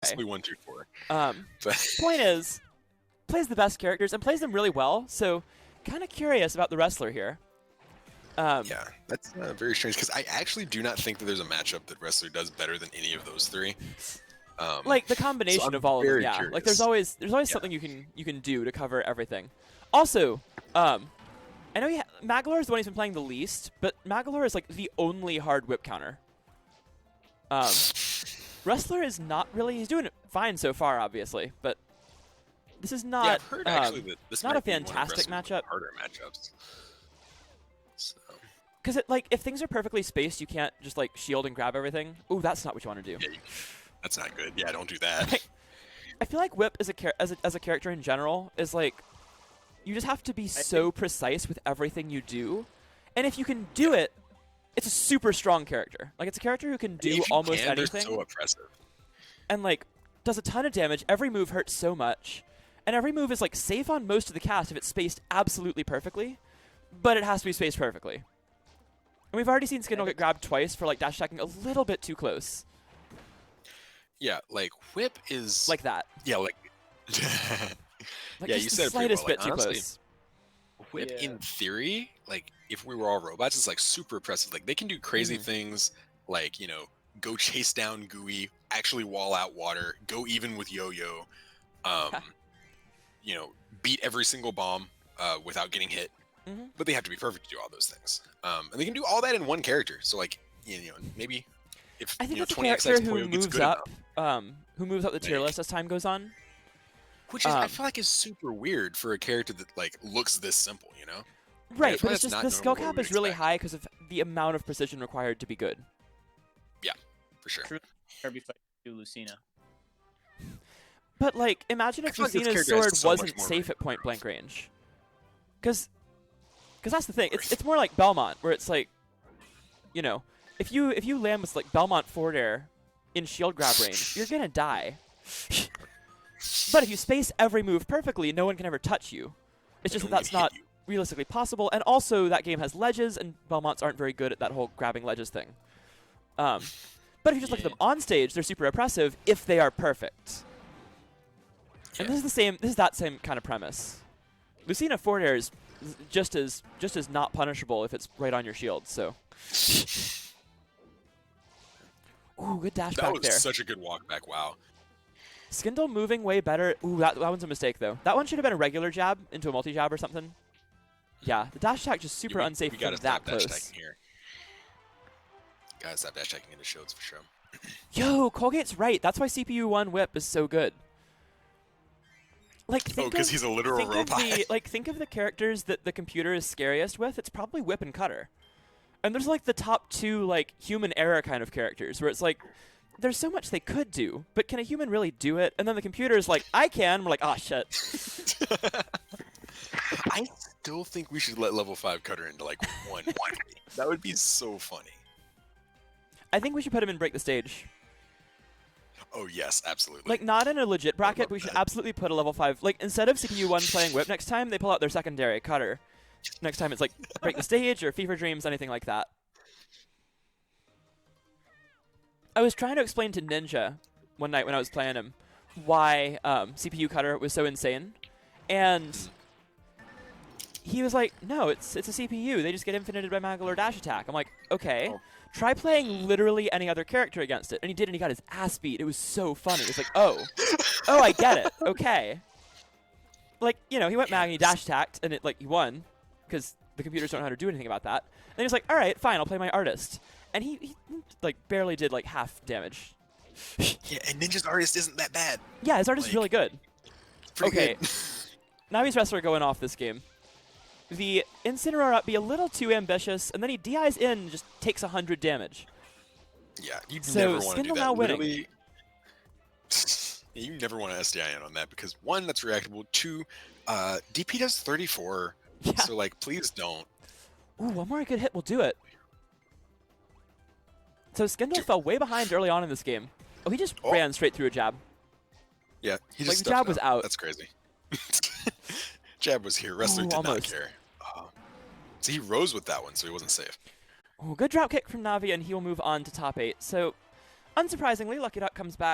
Possibly 1, 2, 4. But Point is, plays the best characters and plays them really well. So, kind of curious about the wrestler here. Yeah, that's very strange because I actually do not think that there's a matchup that wrestler does better than any of those three. Like the combination of all of them, yeah. Curious. Like there's always something you can do to cover everything. Also, I know Magalor is the one who's been playing the least, but Magalor is like the only hard whip counter. Wrestler is not really. He's doing fine so far, obviously, but this is not. Yeah, I've heard actually that this not might a be one of fantastic wrestling's matchup. harder matchups. So. Because like if things are perfectly spaced, you can't just like shield and grab everything. Ooh, that's not what you want to do. Yeah, that's not good. Yeah, don't do that. I feel like whip as a character in general is like you just have to be so precise with everything you do, and if you can do it, it's a super strong character. Like it's a character who can do almost anything. They're so oppressive. And like does a ton of damage. Every move hurts so much, and every move is like safe on most of the cast if it's spaced absolutely perfectly, but it has to be spaced perfectly. And we've already seen Skindle get grabbed twice for like dash attacking a little bit too close. Yeah, like whip is Like that. Yeah, like. Like yeah, just you the said it pretty slightest well. bit too Honestly, close. whip in theory, like if we were all robots, is like super impressive. Like they can do crazy things, like go chase down Gooey, actually wall out water, go even with Yo-Yo, beat every single bomb without getting hit. But they have to be perfect to do all those things. And they can do all that in one character. So like maybe if I think it's a 20XX character Toyo who gets moves good up, enough, who moves up the tier list as time goes on. which is I feel like is super weird for a character that like looks this simple, Right, but that's it's just not the skill normally what cap we is really expect. high because of the amount of precision required to be good. Yeah, for sure. True. Kirby fight to Lucina. But like, imagine if feel like this Lucina's character has sword so much wasn't more safe range. at point blank range. Because that's the thing. It's more like Belmont, where it's like, if you land with like Belmont forward air in shield grab range, you're gonna die. But if you space every move perfectly, no one can ever touch you. It's just that that's not realistically possible, and also that game has ledges, and Belmonts aren't very good at that whole grabbing ledges thing. But if you just look at them on stage, they're super oppressive if they are perfect. And this is that same kind of premise. Lucina forward air is just as not punishable if it's right on your shield. So, ooh, good dash That back was there. such a good walk back. Wow. Skindle moving way better. Ooh, that one's a mistake though. That one should have been a regular jab into a multi jab or something. Yeah, the dash attack just super unsafe from that close. Dash attacking here. Gotta stop dash attacking into shields for sure. Yo, Colgate's right. That's why CPU 1 whip is so good. Like, because he's a literal robot. Think of the characters that the computer is scariest with. It's probably Whip and Cutter. And there's like the top two like human era kind of characters where it's like there's so much they could do, but can a human really do it? And then the computer is like, I can. We're like, oh shit. I still think we should let level 5 Cutter into like one. That would be so funny. I think we should put him in Break the Stage. Oh yes, absolutely. Like not in a legit bracket, but we should absolutely put a level 5. Like instead of CPU 1 playing Whip next time, they pull out their secondary Cutter. Next time it's like Break the Stage or Fever Dreams, anything like that. I was trying to explain to Ninja one night when I was playing him why CPU Cutter was so insane, and he was like, "No, it's a CPU. They just get infinited by Magalor dash attack." I'm like, "Okay, try playing literally any other character against it." And he did, and he got his ass beat. It was so funny. It was like, "Oh, I get it. Okay." Like he went Mag and he dash attacked, and he won because the computers don't know how to do anything about that. And he was like, "All right, fine, I'll play my artist." And he like barely did like half damage. Yeah, and Ninja's artist isn't that bad. Yeah, his artist is really good. Okay. Navi's wrestler going off this game. The Incineroar up be a little too ambitious, and then he DIs in and just takes 100 damage. Yeah, you So never want to do Skindle that. now winning. Literally, you never want to SDI in on that because 1, that's reactable. 2, DP does 34. Yeah. So like, please don't. Ooh, one more good hit will do it. So Skindle fell way behind early on in this game. Oh, he just ran straight through a jab. Yeah, he just Like, the jab was out. That's crazy. Jab was here. Wrestler did not care. So he rose with that one, so he wasn't safe. Oh, good drop kick from Navi, and he will move on to top 8. So, unsurprisingly, Lucky Duck comes back